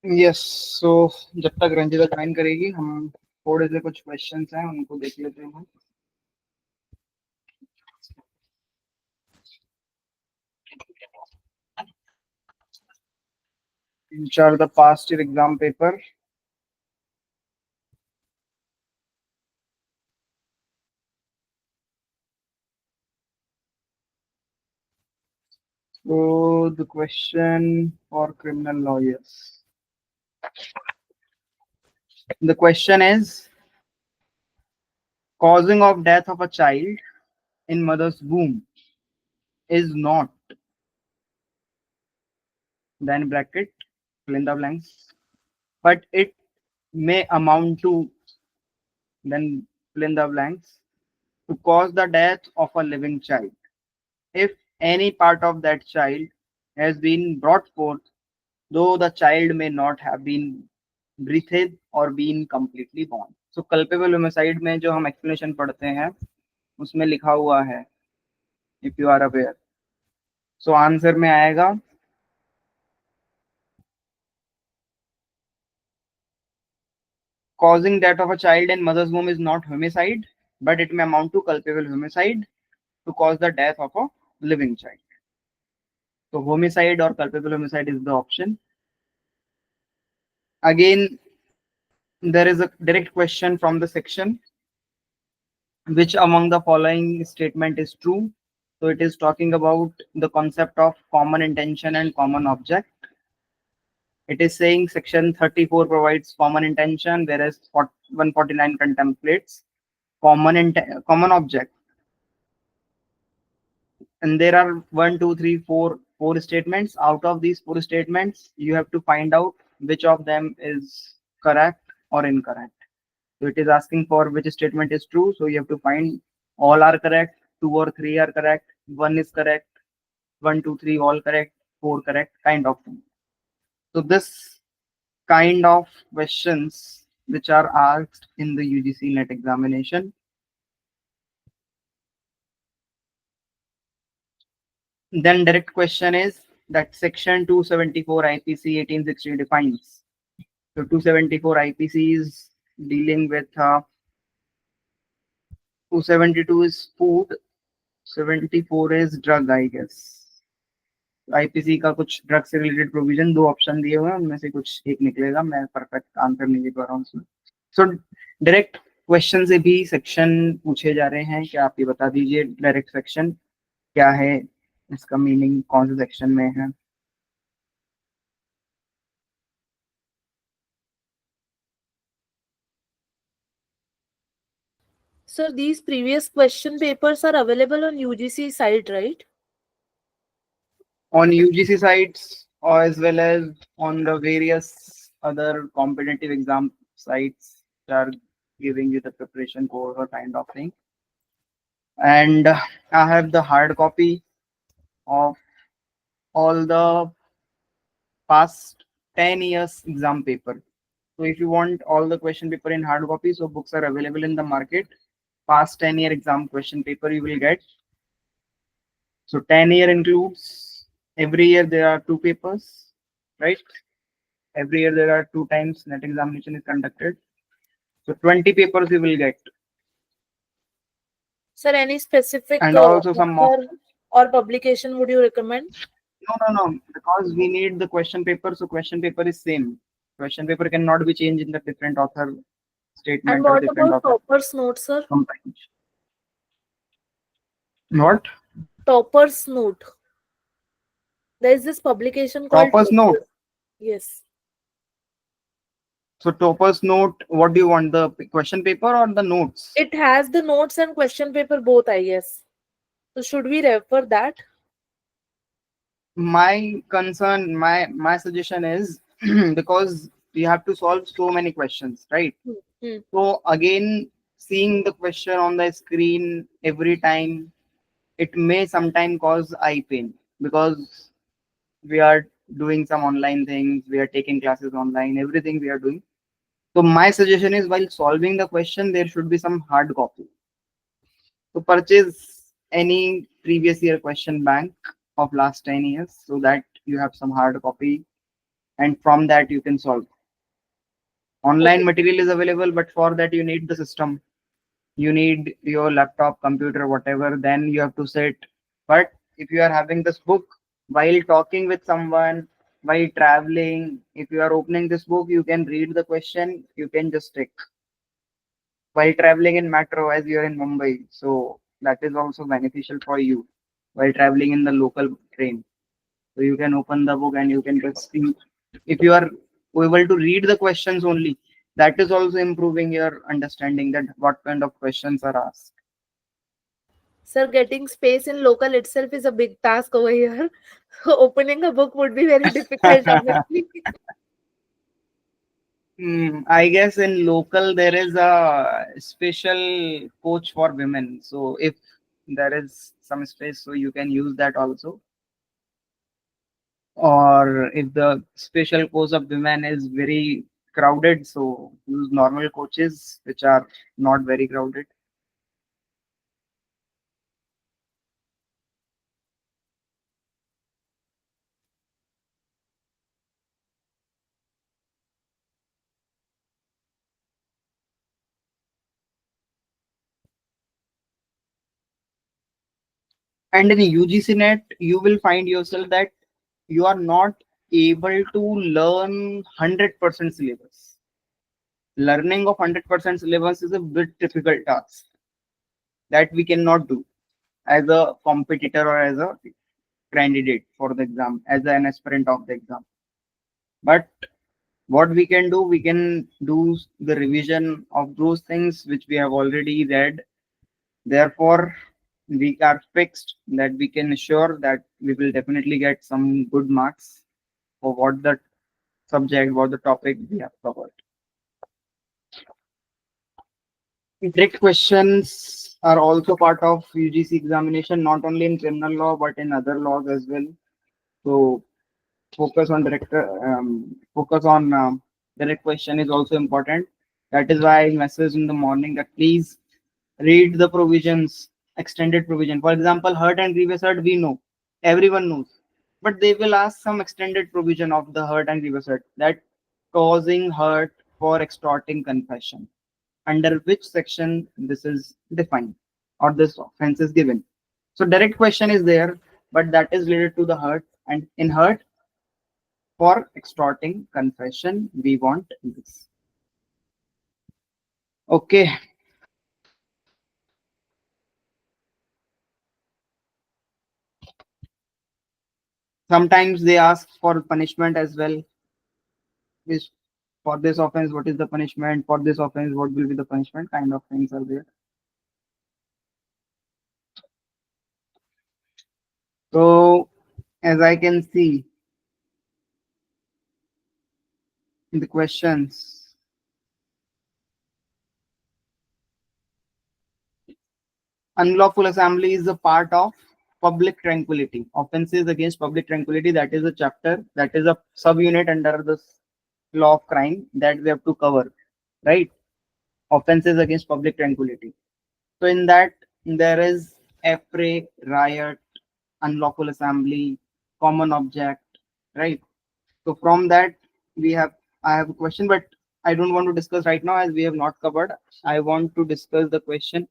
Yes, सो जब तक Ranjita join करेगी हम थोड़े से कुछ क्वेश्चंस हैं उनको देख लेते हैं. Which are the past year exam paper? So the question for criminal lawyers. The question is causing of death of a child in mother's womb is not, then bracket, fill in the blanks, but it may amount to, then fill in the blanks, to cause the death of a living child if any part of that child has been brought forth, though the child may not have been breathed or been completely born. So culpable homicide में जो हम explanation पढ़ते हैं उसमें लिखा हुआ है, if you are aware. So answer में आएगा causing death of a child in mother's womb is not homicide, but it may amount to culpable homicide to cause the death of a living child. So homicide or culpable homicide is the option. Again, there is a direct question from the section. Which among the following statement is true? So it is talking about the concept of common intention and common object. It is saying section 34 provides common intention, whereas 149 contemplates common object. And there are 4 statements. Out of these 4 statements, you have to find out which of them is correct or incorrect. So it is asking for which statement is true. So you have to find all are correct, 2 or 3 are correct, 1 is correct, 1, 2, 3 all correct, 4 correct, kind of thing. So this kind of questions which are asked in the UGC NET examination. Then direct question is that section 274 IPC 1860 defines. So 274 IPC is dealing with 272 is food, 74 is drug, I guess. IPC का कुछ drug से related provision 2 option दिए हुए हैं, उनमें से कुछ एक निकलेगा. मैं परफेक्ट आंसर नहीं दे पा रहा हूँ उसमें. सो डायरेक्ट क्वेश्चन से भी सेक्शन पूछे जा रहे हैं. क्या आप ये बता दीजिए डायरेक्ट सेक्शन क्या है, इसका मीनिंग कौन से सेक्शन में है? Sir, these previous question papers are available on UGC site, right? On UGC sites or as well as on the various other competitive exam sites that are giving you the preparation course or kind of thing. And I have the hard copy of all the past 10 years exam paper. So if you want all the question paper in hard copy, so books are available in the market. Past 10-year exam question paper you will get. So 10-year includes every year there are 2 papers, right? Every year there are 2 times net examination is conducted. So 20 papers you will get. Sir, any specific and also some more or publication would you recommend? No, because we need the question paper, so question paper is same. Question paper cannot be changed in the different author statement. And what about topper's note, sir? What? Topper's note. There is this publication called Topper's note. Yes. So topper's note, what do you want, the question paper or the notes? It has the notes and question paper both, I guess. So should we refer that? My concern, my suggestion is because you have to solve so many questions, right? So again, seeing the question on the screen every time, it may sometimes cause eye pain because we are doing some online things, we are taking classes online, everything we are doing. So my suggestion is while solving the question, there should be some hard copy. So purchase any previous year question bank of last 10 years so that you have some hard copy and from that you can solve. Online Okay. material is available, but for that you need the system. You need your laptop, computer, whatever, then you have to sit. But if you are having this book while talking with someone, while traveling, if you are opening this book, you can read the question, you can just take while traveling in metro as you're in Mumbai. So that is also beneficial for you while traveling in the local train. So you can open the book and you can just see. If you are able to read the questions only, that is also improving your understanding that what kind of questions are asked. Sir, getting space in local itself is a big task over here. Opening a book would be very difficult, honestly. I guess in local there is a special coach for women. So if there is some space, so you can use that also. Or if the special course of women is very crowded, so use normal coaches which are not very crowded. And in UGC net, you will find yourself that you are not able to learn 100% syllabus. Learning of 100% syllabus is a bit difficult task that we cannot do as a competitor or as a candidate for the exam, as an aspirant of the exam. But what we can do, we can do the revision of those things which we have already read. Therefore, we are fixed that we can assure that we will definitely get some good marks for what the subject, what the topic we have covered. Trick questions are also part of UGC examination, not only in criminal law but in other laws as well. So focus on direct question is also important. That is why I messaged in the morning that please read the provisions, extended provision. For example, hurt and grievous hurt, we know, everyone knows, but they will ask some extended provision of the hurt and grievous hurt, that causing hurt for extorting confession, under which section this is defined or this offense is given. So direct question is there, but that is related to the hurt, and in hurt for extorting confession, we want this. Okay. Sometimes they ask for punishment as well. Is for this offense, what is the punishment? For this offense, what will be the punishment? Kind of things are there. So, as I can see in the questions, unlawful assembly is a part of public tranquility. Offenses against public tranquility, that is a chapter, that is a subunit under the law of crime that we have to cover, right? Offenses against public tranquility. So in that there is affray, riot, unlawful assembly, common object, right? So from that we have I have a question, but I don't want to discuss right now as we have not covered. I want to discuss the question.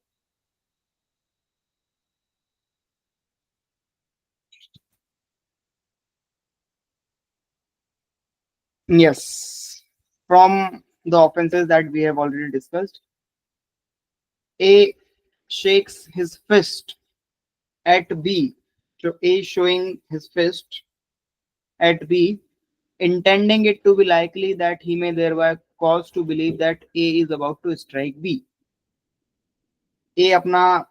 Yes. From the offenses that we have already discussed, A shakes his fist at B. So A showing his fist at B, intending it to be likely that he may thereby cause to believe that A is about to strike B. A अपना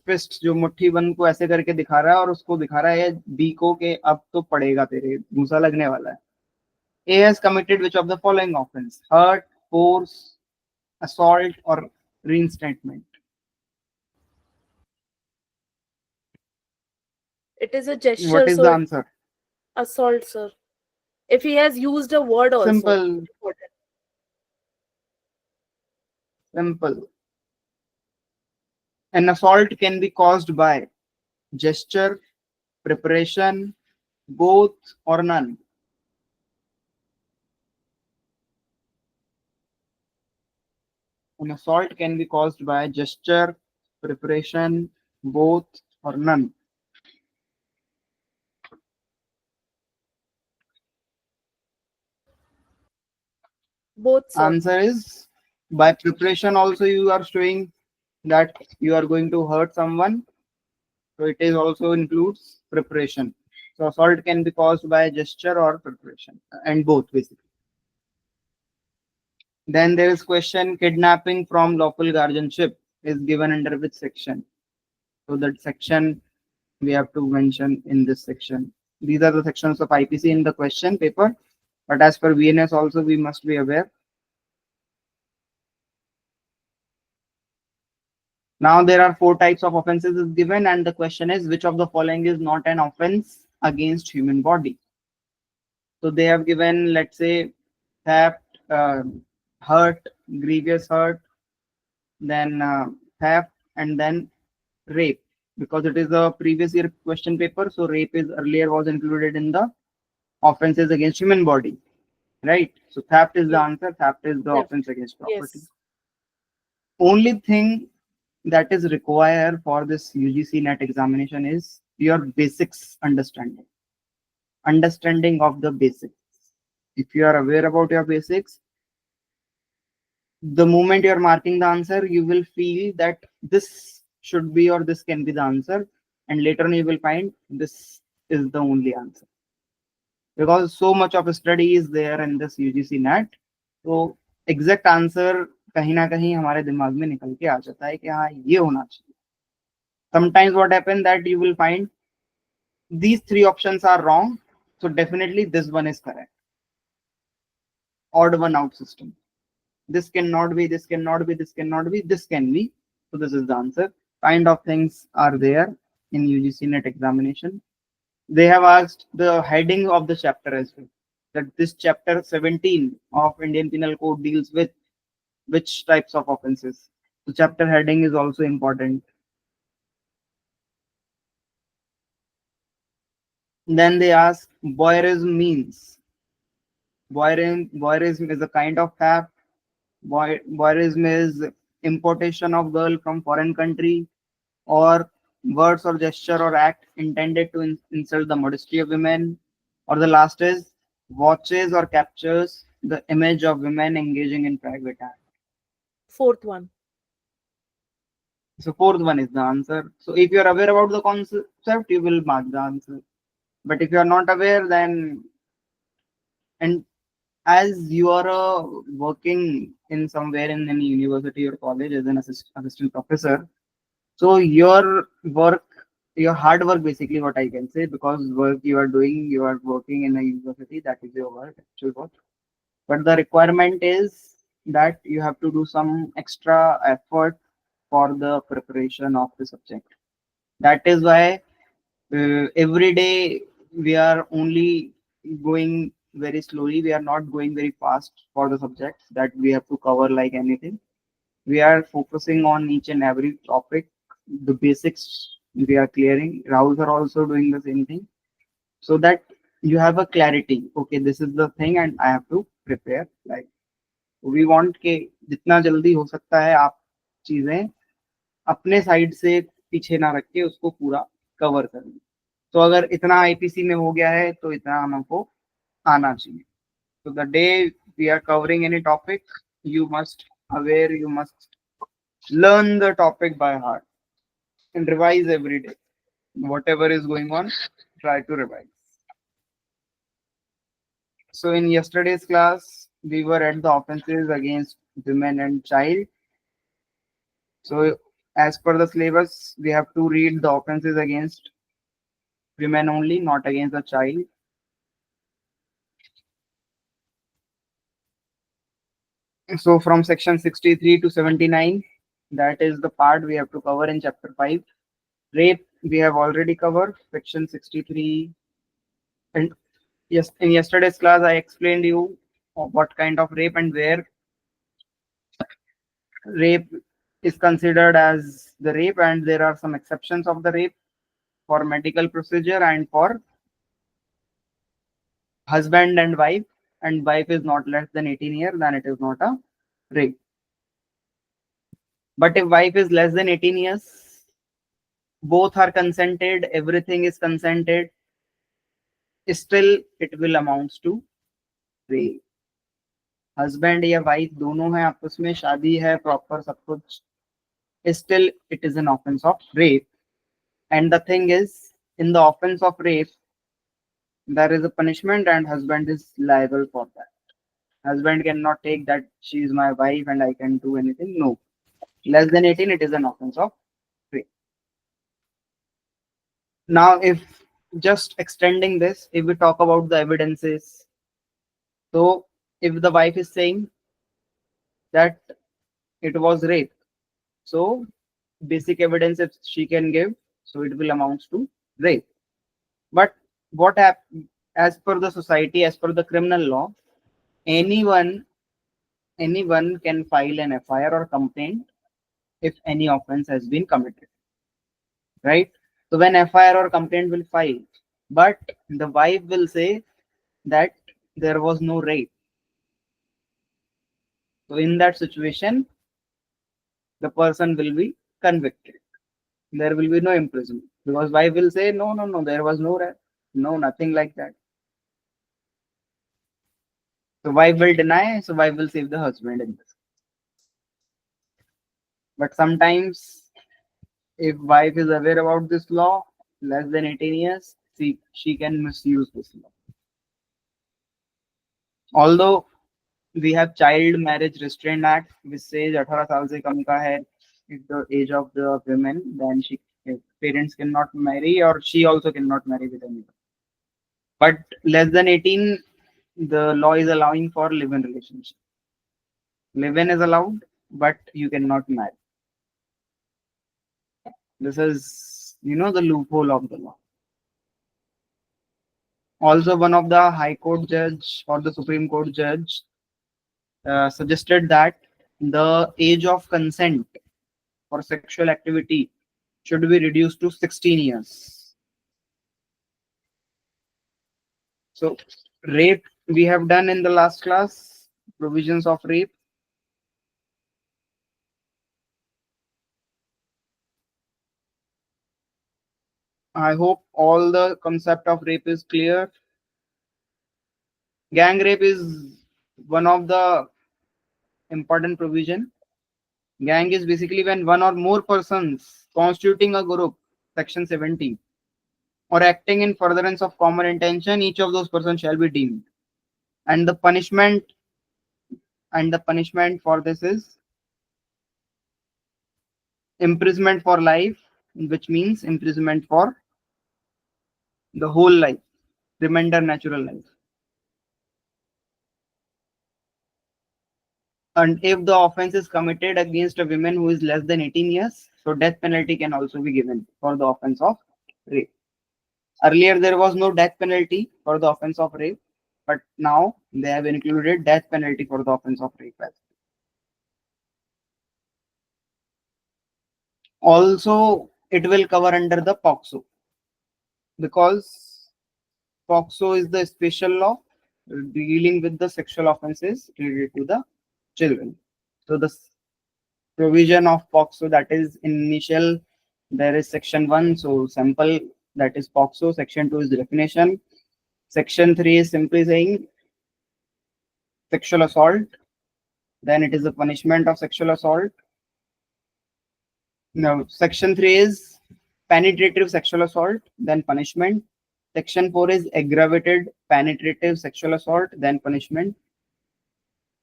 fist जो मुट्ठी बंद को ऐसे करके दिखा रहा है और उसको दिखा रहा है बी को कि अब तो पड़ेगा तेरे घूसा लगने वाला है. A has committed which of the following offense? Hurt, force, assault, or reinstatement? It is a What gesture, is so the it's answer? assault, sir. If he has used a word also. Simple. Important. Simple. An assault can be caused by gesture, preparation, both or none. An assault can be caused by gesture, preparation, both or none. Both, sir. Answer is by preparation also you are showing that you are going to hurt someone. So it is also includes preparation. So assault can be caused by gesture or preparation and both basically. Then there is question kidnapping from lawful guardianship is given under which section? So that section we have to mention in this section. These are the sections of IPC in the question paper. But as per BNS also we must be aware. Now there are four types of offenses is given and the question is which of the following is not an offense against human body. So they have given, let's say, theft, hurt, grievous hurt, then theft, and then rape. Because it is a previous year question paper, so rape is earlier was included in the offenses against human body, right? So theft is the Yes. answer. Theft is the Theft. offense against property. Yes. Only thing that is required for this UGC net examination is your basics understanding of the basics. If you are aware about your basics, the moment you are marking the answer, you will feel that this should be or this can be the answer, and later on you will find this is the only answer because so much of study is there in this UGC net. तो exact answer कहीं ना कहीं हमारे दिमाग में निकल के आ जाता है कि हाँ ये होना चाहिए. Sometimes what happen that you will find these three options are wrong, so definitely this one is correct. Odd one out system. This cannot be, this cannot be, this cannot be, this can be. So this is the answer. Kind of things are there in UGC net examination. They have asked the heading of the chapter as well. That this chapter 17 of Indian Penal Code deals with which types of offenses. The chapter heading is also important. Then they ask voyeurism means. Voyeurism is a kind of theft. Voyeurism is importation of girl from foreign country or words or gesture or act intended to insult the modesty of women. Or the last is watches or captures the image of women engaging in private act. Fourth one. So fourth one is the answer. So if you are aware about the concept, you will mark the answer. But if you are not aware, then and as you are working in somewhere in any university or college as an assistant professor, so your work, your hard work, basically what I can say, because work you are doing, you are working in a university, that is your work, actual work. But the requirement is that you have to do some extra effort for the preparation of the subject. That is why every day we are only going very slowly. We are not going very fast for the subjects that we have to cover like anything. We are focusing on each and every topic. The basics we are clearing. Rahul are also doing the same thing so that you have a clarity. Okay, this is the thing and I have to prepare. Like we want के जितना जल्दी हो सकता है आप चीजें अपने side से पीछे ना रख के उसको पूरा कवर करें. तो अगर इतना आईपीसी में हो गया है तो इतना हमको आना चाहिए. So the day we are covering any topic, you must aware, you must learn the topic by heart and revise every day. Whatever is going on, try to revise. So in yesterday's class, we were at the offenses against women and child. So as per the syllabus, we have to read the offenses against women only, not against the child. So from section 63 to 79, that is the part we have to cover in chapter 5. Rape, we have already covered, section 63. And yes, in yesterday's class, I explained you what kind of rape and where rape is considered as the rape, and there are some exceptions of the rape for medical procedure and for husband and wife is not less than 18 years, then it is not a rape. But if wife is less than 18 years, both are consented, everything is consented, still it will amounts to rape. Husband या wife दोनों है, आपस में शादी है proper सब कुछ, still it is an offense of rape. And the thing is, in the offense of rape there is a punishment and husband is liable for that. Husband cannot take that she is my wife and I can do anything. No, less than 18 it is an offense of rape. Now if just extending this, if we talk about the evidences, so if the wife is saying that it was rape, so basic evidence if she can give, so it will amounts to rape. But what as per the society, as per the criminal law, anyone can file an FIR or complaint if any offense has been committed, right? So when FIR or complaint will file, but the wife will say that there was no rape, so in that situation the person will be convicted. There will be no imprisonment because wife will say no, there was no rape, no, nothing like that. So wife will deny, so wife will save the husband in this. But sometimes if wife is aware about this law, less than 18 years, she can misuse this law. Although we have Child Marriage Restraint Act, which says 18 साल से कम का है, if the age of the women, then parents cannot marry or she also cannot marry with anyone. But less than 18, the law is allowing for live-in relationship. Live-in is allowed, but you cannot marry. This is, the loophole of the law. Also, one of the High Court judge or the Supreme Court judge suggested that the age of consent for sexual activity should be reduced to 16 years. So, rape we have done in the last class, provisions of rape. I hope all the concept of rape is clear. Gang rape is one of the important provision. Gang is basically when one or more persons constituting a group, section 70, or acting in furtherance of common intention, each of those persons shall be deemed. And the punishment for this is imprisonment for life, which means imprisonment for the whole life, remainder natural life. And if the offense is committed against a woman who is less than 18 years, so death penalty can also be given for the offense of rape. Earlier, there was no death penalty for the offense of rape, but now they have included death penalty for the offense of rape as well. Also, it will cover under the POCSO because POCSO is the special law dealing with the sexual offenses related to the children. So the provision of POCSO, that is initial, there is section 1, so sample, that is POCSO. Section 2 is the definition. Section 3 is simply saying sexual assault, then it is the punishment of sexual assault. Now section 3 is penetrative sexual assault, then punishment. Section 4 is aggravated penetrative sexual assault, then punishment.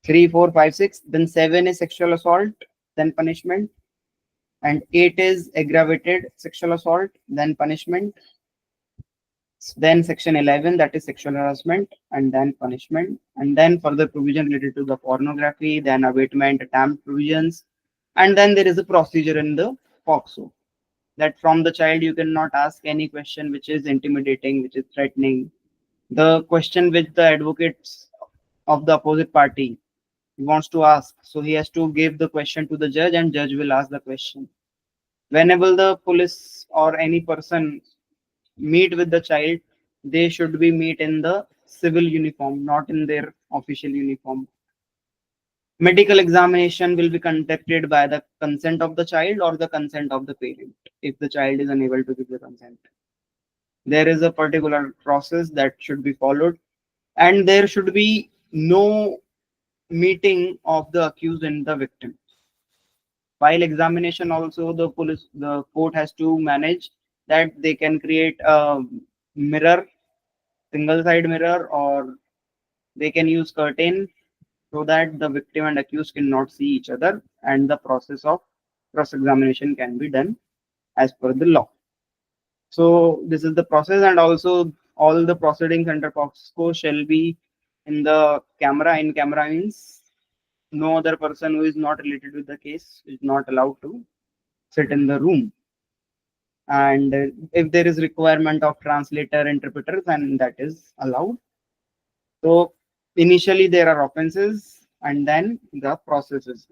3, 4, 5, 6, then 7 is sexual assault, then punishment. And 8 is aggravated sexual assault, then punishment. Then section 11, that is sexual harassment, and then punishment. And then further provision related to the pornography, then abatement, attempt provisions. And then there is a procedure in the POCSO that from the child you cannot ask any question which is intimidating, which is threatening. The question which the advocates of the opposite party He wants to ask, so he has to give the question to the judge, and judge will ask the question. Whenever the police or any person meet with the child, they should be meet in the civil uniform, not in their official uniform. Medical examination will be conducted by the consent of the child or the consent of the parent if the child is unable to give the consent. There is a particular process that should be followed, and there should be no meeting of the accused and the victim. While examination also, the court has to manage that they can create a mirror, single side mirror, or they can use curtain so that the victim and accused cannot see each other, and the process of cross examination can be done as per the law. So this is the process, and also all the proceedings under POXCO shall be in the camera. In camera means no other person who is not related with the case is not allowed to sit in the room. And if there is requirement of translator, interpreter, then that is allowed. So initially there are offenses, and then the processes.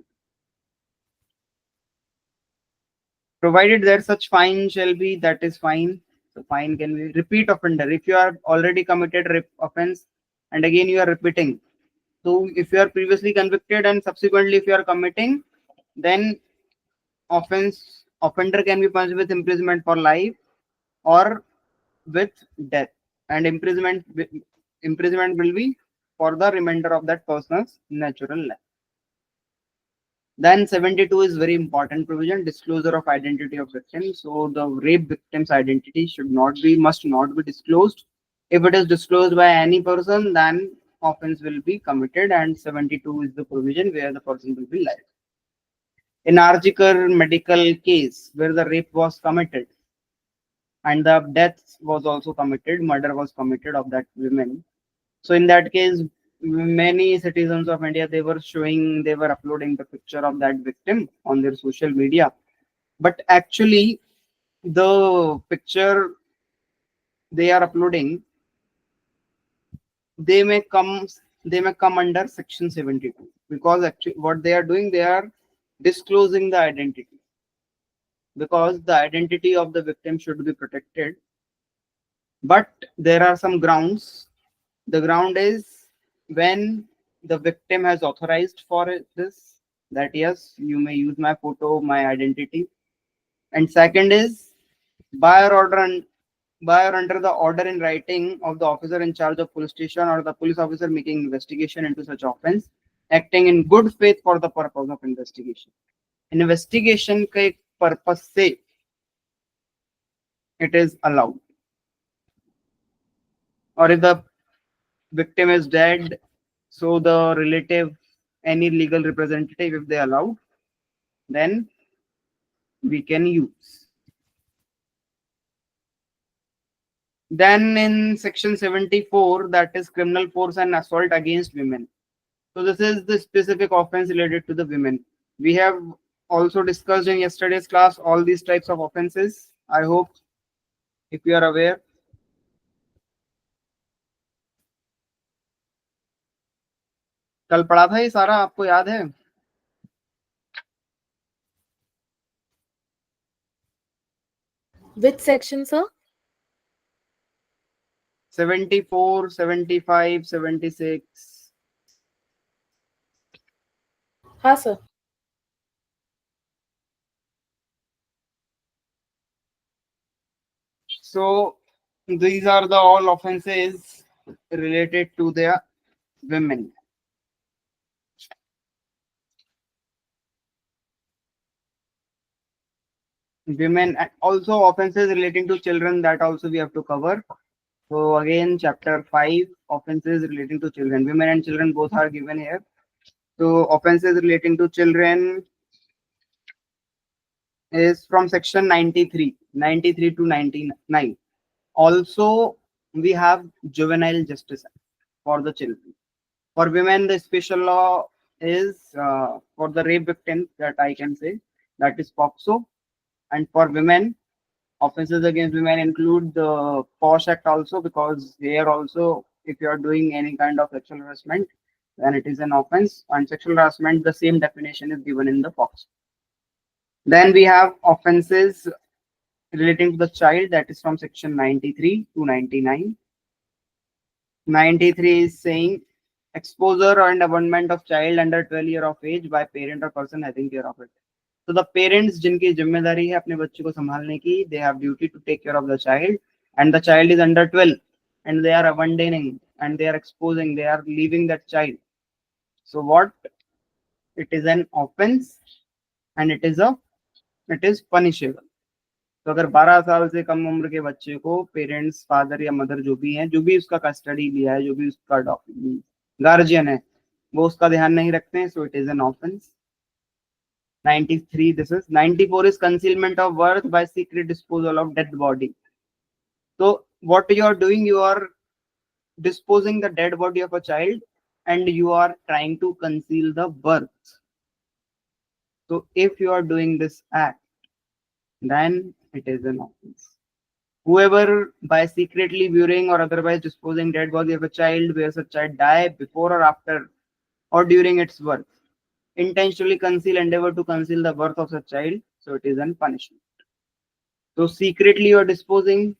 Provided there such fine shall be, that is fine. So fine can be repeat offender. If you are already committed offense and again you are repeating, so if you are previously convicted and subsequently if you are committing, then offender can be punished with imprisonment for life or with death, and imprisonment will be for the remainder of that person's natural life. Then 72 is very important provision, disclosure of identity of victim. So the rape victim's identity must not be disclosed. If it is disclosed by any person, then offense will be committed, and 72 is the provision where the person will be liable. In Arjikar medical case where the rape was committed and the death was also committed, murder was committed of that woman. So in that case, many citizens of India, they were uploading the picture of that victim on their social media. But actually, the picture they are uploading, they may come under section 72, because actually what they are doing, they are disclosing the identity, because the identity of the victim should be protected. But there are some grounds. The ground is when the victim has authorized for this, that yes, you may use my photo, my identity. And second is by or under the order in writing of the officer in charge of police station or the police officer making investigation into such offense, acting in good faith for the purpose of investigation. Investigation के purpose से it is allowed. Or if the victim is dead, so the relative, any legal representative, if they allow, then we can use. Then in section 74, that is criminal force and assault against women. So this is the specific offense related to the women. We have also discussed in yesterday's class all these types of offenses. I hope if you are aware. कल पढ़ा था ये सारा, आपको याद है? Which section, sir? 74, 75, 76. हाँ sir. So these are the all offenses related to the women. Women, and also offenses relating to children, that also we have to cover. So again, chapter 5, offenses relating to children. Women and children both are given here. So offenses relating to children is from section 93 to 99. Also, we have juvenile justice act for the children. For women, the special law is for the rape victims, that I can say, that is POXO. And for women, offenses against women include the POSH Act also, because here also, if you are doing any kind of sexual harassment, then it is an offense. And sexual harassment, the same definition is given in the POX. Then we have offenses relating to the child, that is from section 93 to 99. 93 is saying exposure and abandonment of child under 12 year of age by parent or person having care of it. So the parents जिनकी जिम्मेदारी है अपने बच्चे को संभालने की, they have duty to take care of the child, and the child is under 12 and they are abandoning and they are exposing, they are leaving that child. So what? It is an offense and it is punishable. तो अगर 12 साल से कम उम्र के बच्चे को parents, father या mother जो भी हैं, जो भी उसका कस्टडी लिया है, जो भी उसका गार्जियन है, वो उसका ध्यान नहीं रखते हैं, so it is an offence. 93 this is. 94 is concealment of birth by secret disposal of dead body. So what you are doing, you are disposing the dead body of a child and you are trying to conceal the birth. So if you are doing this act, then it is an offense. Whoever by secretly viewing or otherwise disposing dead body of a child where such child die before or after or during its birth, intentionally conceal, endeavor to conceal the birth of such child, so it is an punishment. So secretly you are disposing,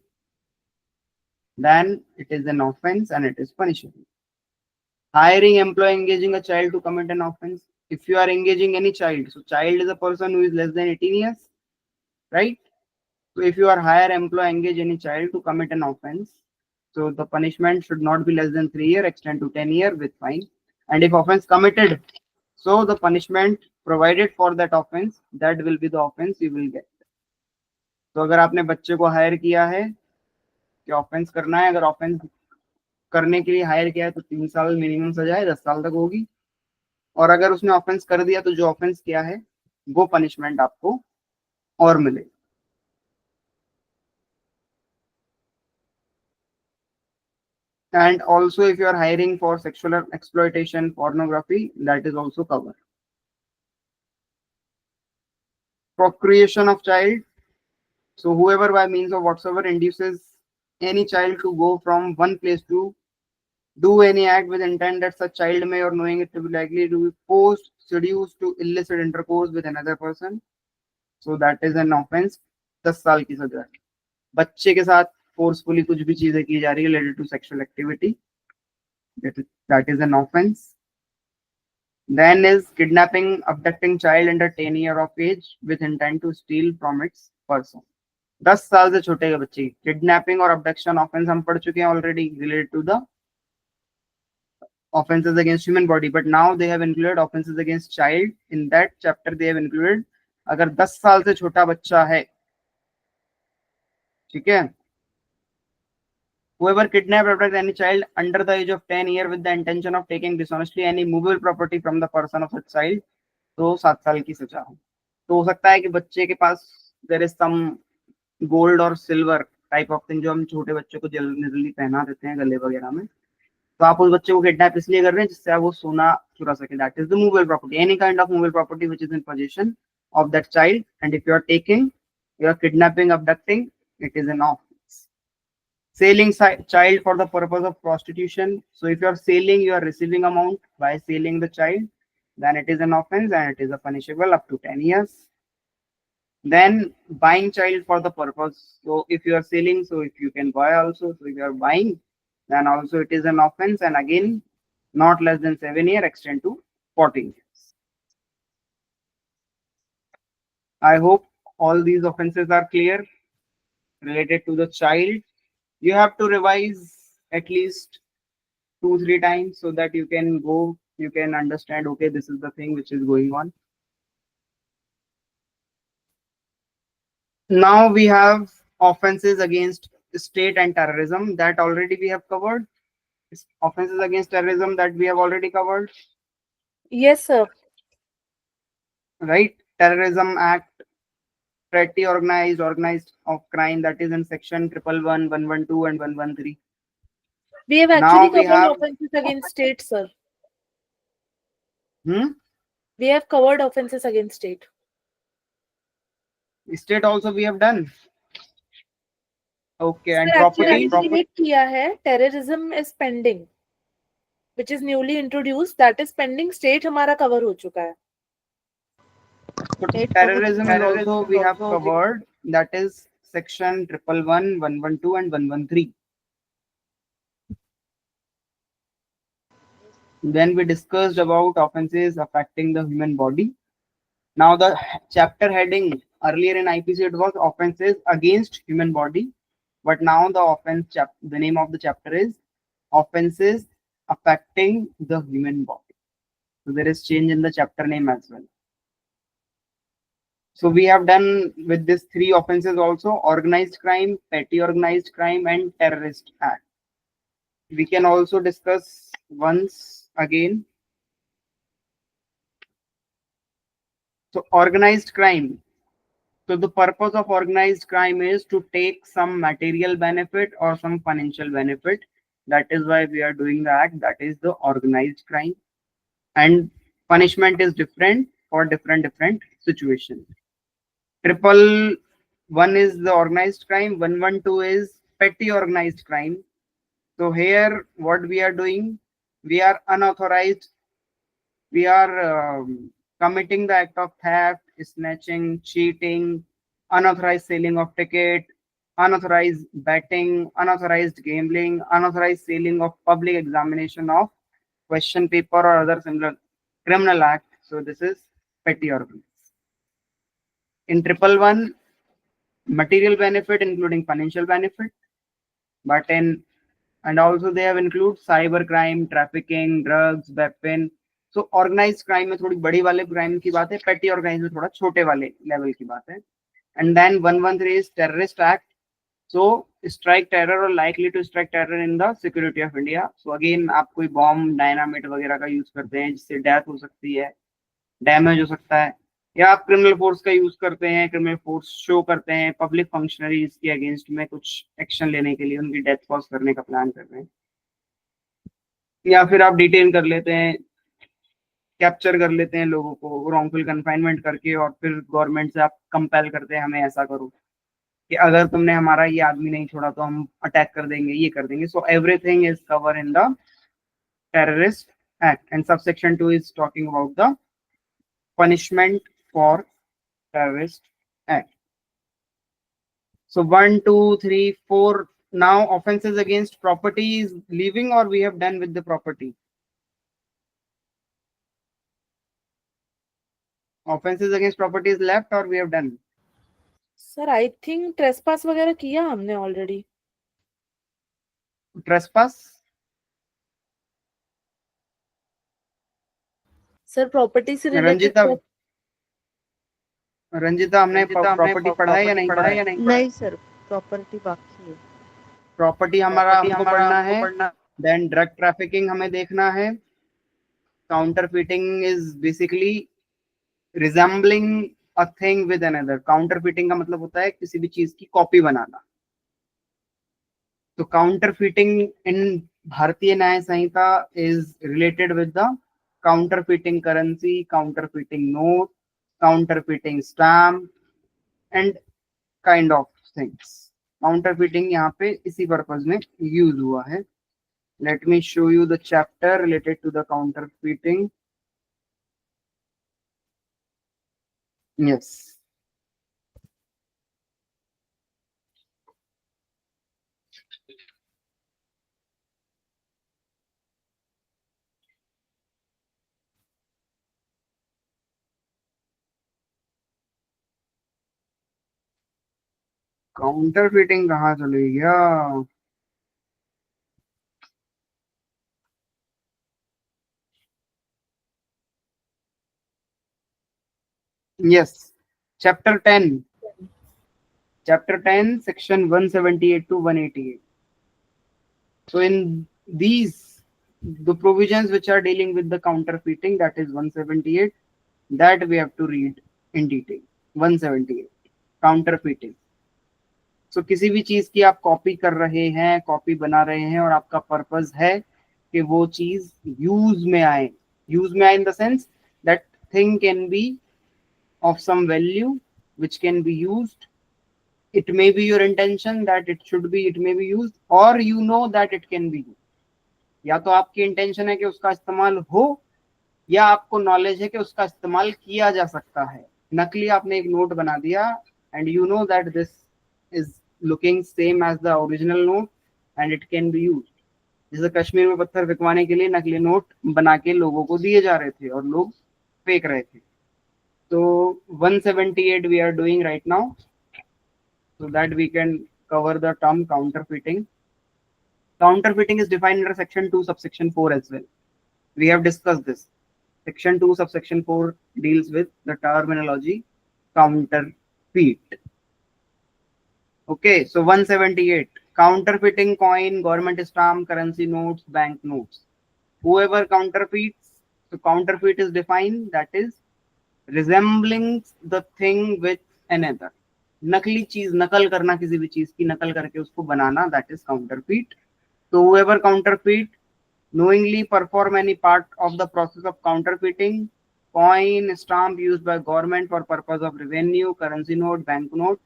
then it is an offense and it is punishable. Hiring, employing, engaging a child to commit an offense. If you are engaging any child, so child is a person who is less than 18 years, right? So if you are hire, employ, engage any child to commit an offense, so the punishment should not be less than 3 years, extend to 10 years with fine. And if offense committed, so the punishment provided for that offense, that will be the offense you will get. तो अगर आपने बच्चे को higher किया है कि offence करना है, अगर ऑफेंस करने के लिए हायर किया है तो 3 साल मिनिमम सजा है, 10 साल तक होगी. और अगर उसने ऑफेंस कर दिया तो जो ऑफेंस किया है वो पनिशमेंट आपको और मिलेगी. And also if you are hiring for sexual exploitation, pornography, that is also covered. Procreation of child. So whoever by means of whatsoever induces any child to go from one place to do any act with intent that such child may or knowing it to be likely to be forced, seduced to illicit intercourse with another person, so that is an offense. 10 साल की सजा. बच्चे के साथ forcefully कुछ भी चीजें की जा रही है related to sexual activity, that is an offense. Then is kidnapping, abducting child under 10 year of age with intent to steal from its person. 10 साल से छोटे के बच्चे किडनैपिंग और अबडक्शन ऑफेंस हम पढ़ चुके हैं already related to the offenses against human body, but now they have included offenses against child. In that chapter they have included अगर 10 साल से छोटा बच्चा है, ठीक है, whoever kidnap or abduct any child under the age of 10 years with the intention of taking dishonestly any movable property from the person of such child, तो 7 साल की सजा हो. तो हो सकता है कि बच्चे के पास there is some गोल्ड और सिल्वर टाइप ऑफ थिंग जो हम छोटे बच्चों को जनरली पहना देते हैं गले वगैरह में, तो आप उस बच्चे को किडनैप इसलिए कर रहे हैं जिससे आप वो सोना चुरा सके. That is the movable property, any kind of movable property which is in position of that child, and if you are taking, you are kidnapping, abducting, it is an offence. Selling child for the purpose of prostitution. So if you are selling, you are receiving amount by selling the child, then it is an offense and it is a punishable up to 10 years. Then buying child for the purpose. So if you are selling, so if you can buy also, so if you are buying, then also it is an offense, and again not less than 7 years, extend to 14 years. I hope all these offenses are clear related to the child. You have to revise at least 2-3 times so that you can understand, okay, this is the thing which is going on. Now we have offenses against state and terrorism, that already we have covered. Offenses against terrorism, that we have already covered. Yes, sir. Right? Terrorism Act, petty organized of crime, that is in section 111, 112 and 113. We have Now actually we covered have offenses against state, sir. hmm? We have covered offenses against state. State also we have done. Okay, and Sir, actually property. हमने state किया है, terrorism is pending. which is newly introduced, that is pending. State हमारा cover हो चुका है. So terrorism is also we have covered, that is section 111, 112 and 113. Then we discussed about offenses affecting the human body. Now the chapter heading earlier in IPC it was offenses against human body, but now the name of the chapter is offenses affecting the human body. So there is change in the chapter name as well. So we have done with these three offenses also: organized crime, petty organized crime, and terrorist act. We can also discuss once again. So organized crime. So the purpose of organized crime is to take some material benefit or some financial benefit. That is why we are doing the act. That is the organized crime. And punishment is different for different situations. 111 is the organized crime. 112 is petty organized crime. So here what we are doing, we are unauthorized, we are committing the act of theft, snatching, cheating, unauthorized selling of ticket, unauthorized betting, unauthorized gambling, unauthorized selling of public examination of question paper or other similar criminal act. So this is petty organized. In 111, material benefit including financial benefit, but in and also they have include cyber crime, trafficking, drugs, weapon. So organized crime में थोड़ी बड़ी वाले crime की बात है, petty organized में थोड़ा छोटे वाले level की बात है. And then 113 is terrorist act. So strike terror or likely to strike terror in the security of India. So again आप कोई bomb, dynamite वगैरह का यूज करते हैं जिससे डेथ हो सकती है, डैमेज हो सकता है, या आप क्रिमिनल फोर्स का यूज करते हैं, क्रिमिनल फोर्स शो करते हैं पब्लिक फंक्शनरीज के अगेंस्ट में कुछ एक्शन लेने के लिए, उनकी डेथ कॉज करने का प्लान कर रहे हैं, या फिर आप डिटेन कर लेते हैं, कैप्चर कर लेते हैं लोगों को रॉन्गफुल कन्फाइनमेंट करके, और फिर गवर्नमेंट से आप कंपेल करते हैं हमें ऐसा करो कि अगर तुमने हमारा ये आदमी नहीं छोड़ा तो हम अटैक कर देंगे, ये कर देंगे. So everything is cover in the terrorist act. And subsection 2 is talking about the punishment for terrorist act. So 1, 2, 3, 4. Now offenses against property is leaving, or we have done with the property? Offenses against property is left or we have done? Sir, I think trespass वगैरह किया हमने already. Trespass? Sir, property से related. Ranjita हमने property पढ़ा है या नहीं पढ़ा है? नहीं सर, प्रॉपर्टी बाकी है. प्रॉपर्टी हमारा हमको पढ़ना है. देन ड्रग ट्रैफिकिंग हमें देखना है. Counterfeiting is basically resembling a thing with another. Counterfeiting का मतलब होता है किसी भी चीज की कॉपी बनाना. तो काउंटरफीटिंग in Bharatiya Nyaya Sanhita is related with the counterfeiting currency, counterfeiting note, counterfeiting stamp and kind of things. Counterfeiting यहाँ पे इसी पर्पज में यूज हुआ है. Let me show you the chapter related to the counterfeiting. Yes. काउंटरफीटिंग कहाँ चले गया? Yes, chapter 10. Chapter 10, section 178 to 188. So in these, the provisions which are dealing with the counterfeiting, that is 178, that we have to read in detail. 178, counterfeiting. So किसी भी चीज की आप copy कर रहे हैं, कॉपी बना रहे हैं, और आपका पर्पस है कि वो चीज यूज में आए. यूज में आए in the sense that thing can be of some value which can be used. It may be your intention that it may be used, or you know that it can be used. या तो आपकी intention है कि उसका इस्तेमाल हो, या आपको नॉलेज है कि उसका इस्तेमाल किया जा सकता है। नकली आपने एक नोट बना दिया and you know that this is looking same as the original note and it can be use. जैसे कश्मीर में पत्थर फिकवाने के लिए नकली नोट बना के लोगों को दिए जा रहे थे और लोग फेंक रहे थे। तो 178 we are doing right now, so that we can cover the term counterfeiting. Counterfeiting is defined under section 2 subsection 4 as well. We have discussed this. Section 2 subsection 4 deals with the terminology counterfeit. Okay, so 178, counterfeiting coin, government stamp, currency notes, bank notes. Whoever counterfeits, so counterfeit is defined, that is resembling the thing with another. नकली चीज, नकल करना, किसी भी चीज की नकल करके उसको बनाना, that is counterfeit. So whoever counterfeit knowingly perform any part of the process of counterfeiting, coin, stamp used by government for purpose of revenue, currency note, bank note,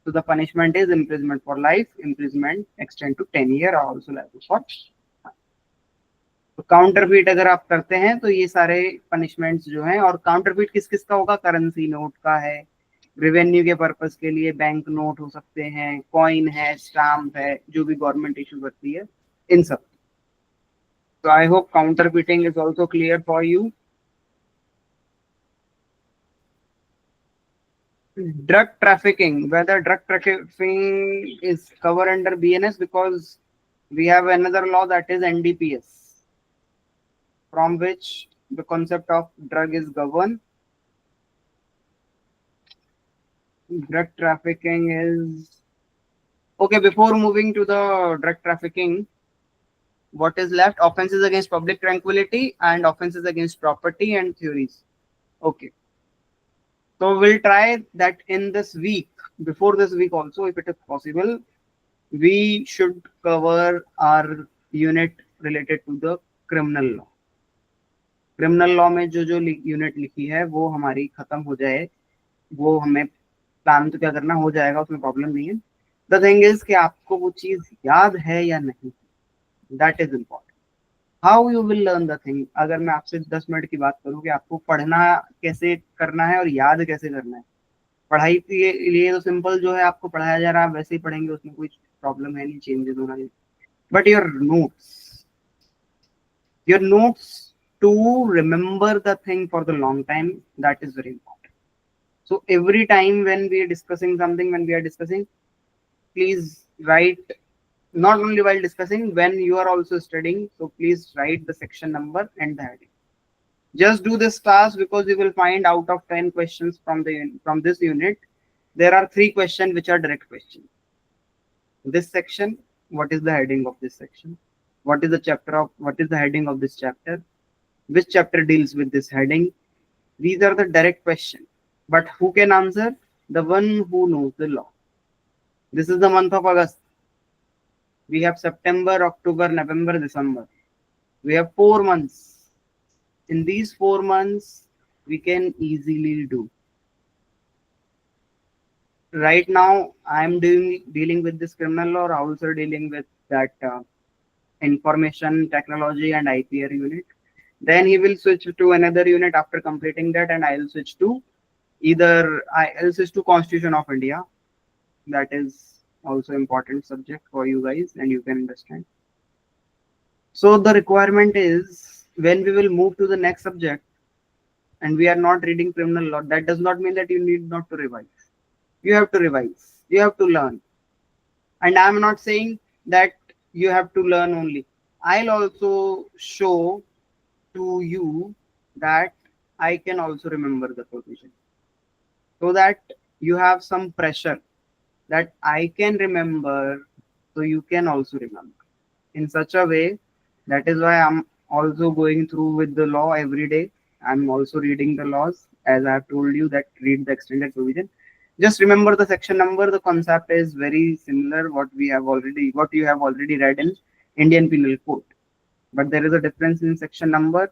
so the punishment is imprisonment for life, imprisonment extend to 10 years, or also liable for. तो counterfeit अगर आप करते हैं तो ये सारे punishments जो हैं, और काउंटरफीट किस किस का होगा, करेंसी नोट का है, रेवेन्यू के पर्पस के लिए बैंक नोट हो सकते हैं, कॉइन है, स्टाम्प है, जो भी गवर्नमेंट इशू करती है, इन सब। So I hope counterfeiting is also clear for you. Drug trafficking, whether drug trafficking is covered under BNS, because we have another law, that is NDPS, from which the concept of drug is governed. Drug trafficking is okay. Before moving to the drug trafficking, what is left? Offenses against public tranquility and offenses against property and theories. Okay. So we'll try that in this week, before this week also, if it is possible, we should cover our unit related to the criminal law. Criminal law में जो जो unit लिखी है वो हमारी खत्म हो जाए, वो हमें प्लान तो क्या करना हो जाएगा, उसमें प्रॉब्लम नहीं है। द थिंग इज कि आपको वो चीज याद है या नहीं, that is important. How you will learn the thing. अगर मैं आपसे 10 मिनट की बात करूँ कि आपको पढ़ना कैसे करना है और याद कैसे करना है, पढ़ाई के लिए तो सिंपल जो है आपको पढ़ाया जा रहा है वैसे ही पढ़ेंगे, उसमें कोई प्रॉब्लम है नहीं, चेंजेस होना नहीं। But your notes to remember the thing for the long time, that is very important. So every time when we are discussing something, please write, not only while discussing, when you are also studying, so please write the section number and the heading. Just do this task, because you will find out of 10 questions from this unit, there are 3 questions which are direct questions. This section, what is the heading of this section? What is the heading of this chapter? Which chapter deals with this heading? These are the direct questions. But who can answer? The one who knows the law. This is the month of August. We have September, October, November, December. We have 4 months. In these 4 months, we can easily do. Right now, I am dealing with this criminal law, also dealing with that information technology and IPR unit. Then he will switch to another unit after completing that, and I'll switch to Constitution of India. That is also important subject for you guys, and you can understand. So the requirement is, when we will move to the next subject and we are not reading criminal law, that does not mean that you need not to revise. You have to revise, you have to learn. And I'm not saying that you have to learn only. I'll also show to you that I can also remember the provision, so that you have some pressure that I can remember, so you can also remember in such a way. That is why I'm also going through with the law every day. I'm also reading the laws, as I have told you that read the extended provision. Just remember the section number. The concept is very similar what you have already read in Indian Penal Code, but there is a difference in section number,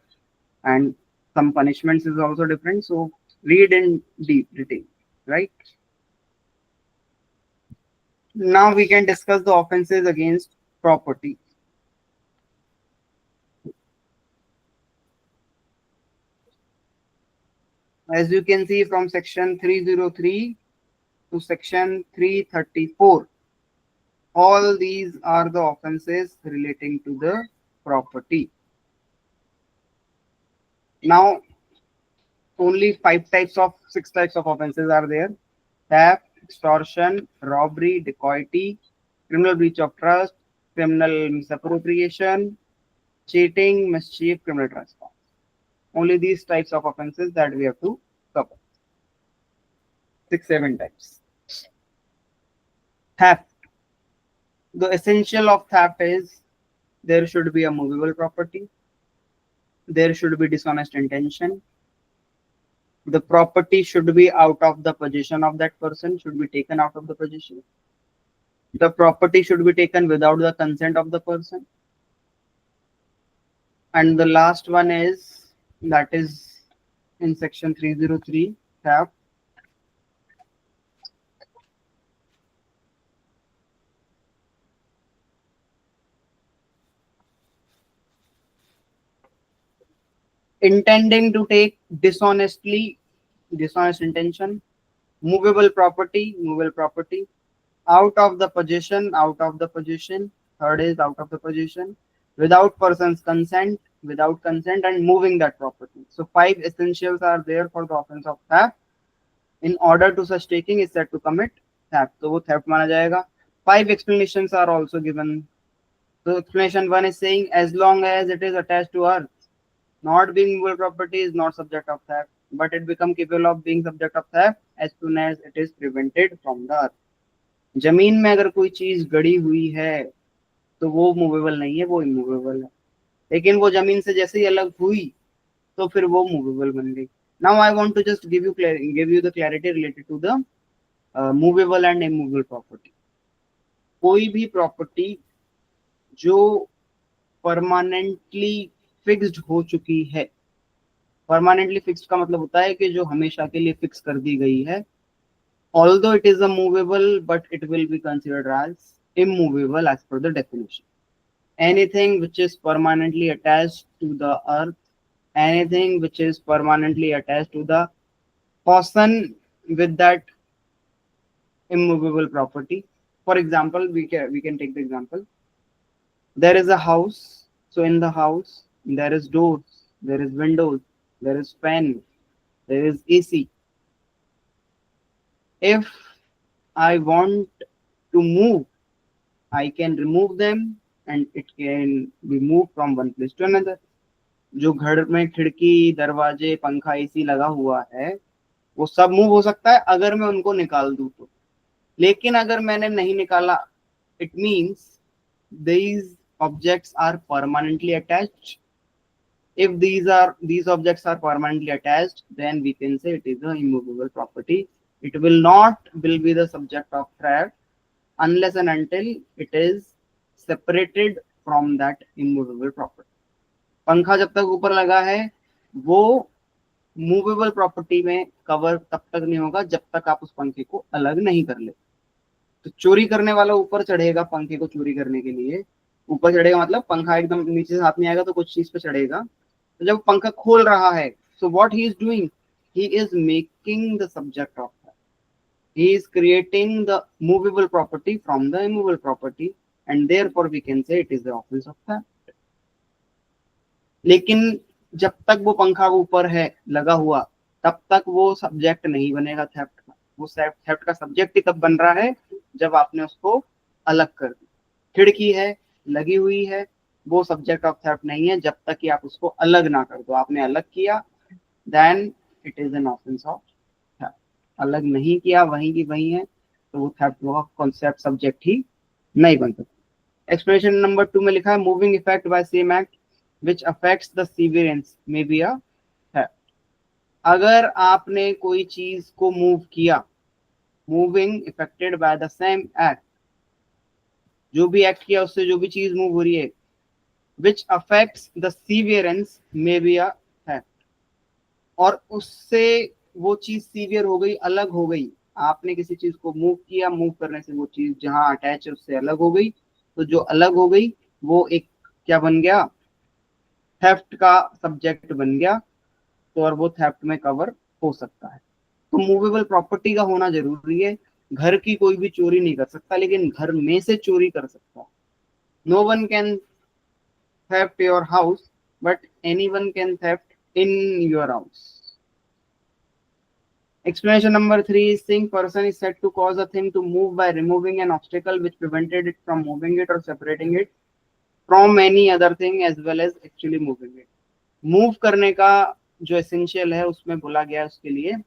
and some punishments is also different. So read in deep detail, right? Now we can discuss the offenses against property. As you can see from section 303 to section 334, all these are the offenses relating to the property. Now, only six types of offenses are there: theft, extortion, robbery, dacoity, criminal breach of trust, criminal misappropriation, cheating, mischief, criminal trespass. Only these types of offenses that we have to cover. 6, 7 types. Theft. The essential of theft is there should be a movable property. There should be dishonest intention. The property should be out of the possession of that person, should be taken out of the possession. The property should be taken without the consent of the person. And the last one is, that is in section 303, theft. Intending to take dishonestly, dishonest intention. Movable property, out of the possession, third is out of the possession, without person's consent, and moving that property. So 5 essentials are there for the offense of theft. In order to such taking is said to commit theft, so वो theft माना जाएगा. 5 explanations are also given. So explanation 1 is saying, as long as it is attached to earth, not being movable property is not subject of theft, but it become capable of being subject of theft as soon as it is prevented from the earth. जमीन में अगर कोई चीज गड़ी हुई है तो वो मूवेबल नहीं है, वो इमूवेबल है. लेकिन वो जमीन से जैसे ही अलग हुई तो फिर वो मूवेबल बन गई. Now I want to just give you the clarity related to the movable and immovable property. कोई भी प्रॉपर्टी जो परमानेंटली फिक्स्ड हो चुकी है, परमानेंटली फिक्स्ड का मतलब होता है कि जो हमेशा के लिए फिक्स कर दी गई है, although it is a movable, but it will be considered as immovable as per the definition. Anything which is permanently attached to the earth, anything which is permanently attached to the person with that immovable property. For example, we can take the example. There is a house. So in the house, there is doors, there is windows, there is fan, there is AC. If I want to move, I can remove them and it can be moved from one place to another. जो घर में खिड़की, दरवाजे, पंखा, AC लगा हुआ है, वो सब मूव हो सकता है अगर मैं उनको निकाल दूं तो. लेकिन अगर मैंने नहीं निकाला, it means these objects are permanently attached. If these objects are permanently attached, then we can say it is an immovable property. It will be the subject of theft unless and until it is separated from that immovable property. पंखा जब तक ऊपर लगा है वो movable property में cover तब तक नहीं होगा जब तक आप उस पंखे को अलग नहीं कर ले. तो चोरी करने वाला ऊपर चढ़ेगा पंखे को चोरी करने के लिए, ऊपर चढ़ेगा मतलब पंखा एकदम नीचे से हाथ में आएगा तो कुछ चीज पे चढ़ेगा. तो जब पंखा खोल रहा है, so what he is doing, he is making the subject of that. He is creating the movable property from the immovable property, and therefore we can say it is the offense of theft. लेकिन जब तक वो पंखा ऊपर है लगा हुआ, तब तक वो सब्जेक्ट नहीं बनेगा थेफ्ट का. वो थेफ्ट का सब्जेक्ट ही तब बन रहा है जब आपने उसको अलग कर दी. खिड़की है, लगी हुई है, वो सब्जेक्ट ऑफ थेफ्ट नहीं है जब तक कि आप उसको अलग ना कर दो. आपने अलग किया, then it is an offence of theft. अलग नहीं किया, वहीं की वहीं है, तो वो थेफ्ट का कॉन्सेप्ट सब्जेक्ट ही नहीं बन सकता. एक्सप्लेनेशन नंबर 2 में लिखा है, moving effect bye same act which affects the severance may be a theft. अगर आपने कोई चीज को मूव किया, moving affected by the same act, जो भी एक्ट किया उससे जो भी चीज मूव हो रही है, which affects the severance may be a theft, और उससे वो चीज सीवियर हो गई, अलग हो गई. आपने किसी चीज को मूव किया, मूव करने से वो चीज जहां अटैच है उससे अलग हो गई, तो जो अलग हो गई वो एक क्या बन गया, थेफ्ट का सब्जेक्ट बन गया. तो और वो थेफ्ट में कवर हो सकता है। तो मूवेबल प्रॉपर्टी का होना जरूरी है। घर की कोई भी चोरी नहीं कर सकता, लेकिन घर में से चोरी कर सकता है। No one can theft your house, but anyone can theft in your house. Explanation number 3 is saying person is said to cause a thing to move by removing an obstacle which prevented it from moving it or separating it from any other thing as well as actually moving it. Move करने का जो essential है उसमें बोला गया है उसके लिए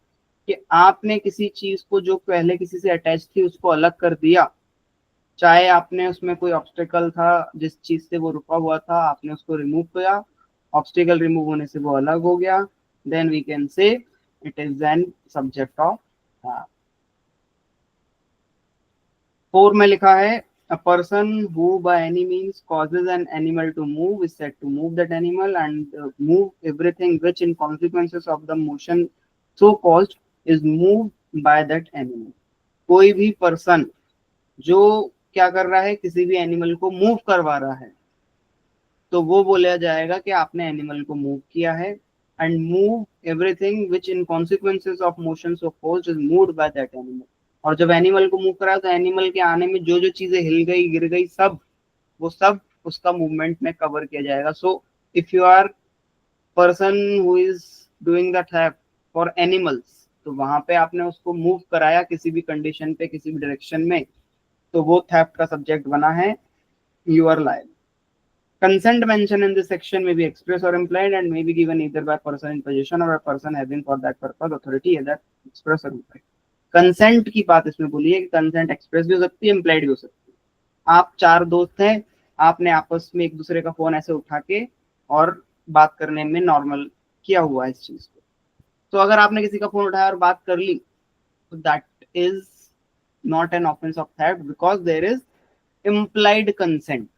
कि आपने किसी चीज को जो पहले किसी से अटैच थी उसको अलग कर दिया, चाहे आपने उसमें कोई ऑब्स्टेकल था जिस चीज से वो रुका हुआ था, आपने उसको रिमूव किया, ऑब्स्टेकल रिमूव होने से वो अलग हो गया, then we can say it is an subject of. 4 में लिखा है a person who by any means causes an animal to move is said to move that animal, and move everything which in consequences of the motion so caused is moved by that animal. कोई भी person जो क्या कर रहा है, किसी भी animal को मूव करवा रहा है, तो वो बोला जाएगा कि आपने एनिमल को मूव किया है। And move everything which in consequences of motion of force is moved by that animal. और जब एनिमल को मूव करा तो एनिमल के आने में जो जो चीजें हिल गई गिर गई सब, वो सब उसका मूवमेंट में कवर किया जाएगा। So if you are person who is doing the theft for animals, तो वहां पे आपने उसको मूव कराया किसी भी कंडीशन पे किसी भी डायरेक्शन में, तो वो थेफ्ट का सब्जेक्ट बना है, you are liable. Consent mentioned in this section may be express or implied and may be given either by person in possession or a person having for that purpose authority, either express or implied. Consent की बात इसमें बोली है कि consent express भी हो सकती है, इम्प्लाइड भी हो सकती है। आप 4 दोस्त हैं, आपने आपस में एक दूसरे का फोन ऐसे उठा के और बात करने में नॉर्मल किया हुआ है इस चीज को, तो अगर आपने किसी का फोन उठाया और बात कर ली, तो that is not an offence of theft because there is implied consent,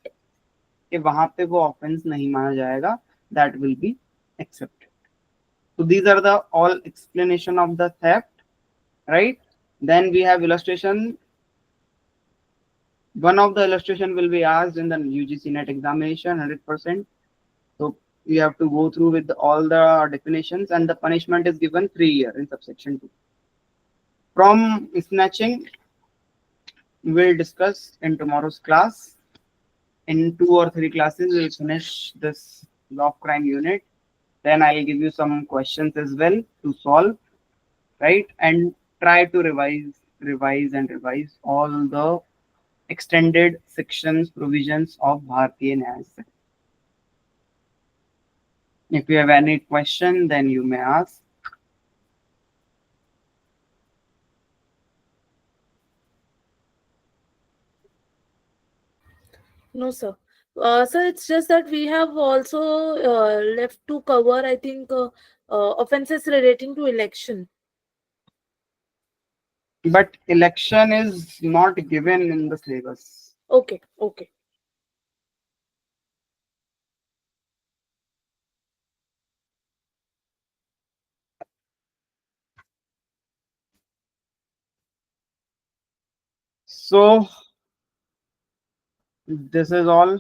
कि वहां पे वो ऑफेंस नहीं माना जाएगा, that will be accepted. So these are the all explanation of the theft, right? Then we have illustration. One of the illustration will be asked in the UGC net examination 100%. So you have to go through with all the definitions, and the punishment is given 3 years in subsection 2. From snatching we'll discuss in tomorrow's class. In 2 or 3 classes we'll finish this law of crime unit. Then I'll give you some questions as well to solve, right? And try to revise all the extended sections provisions of Bharatiya Nyaya Sanhita. If you have any question, then you may ask. No, sir. Sir, it's just that we have also left to cover, I think, offenses relating to election. But election is not given in the syllabus. Okay, okay. So this is all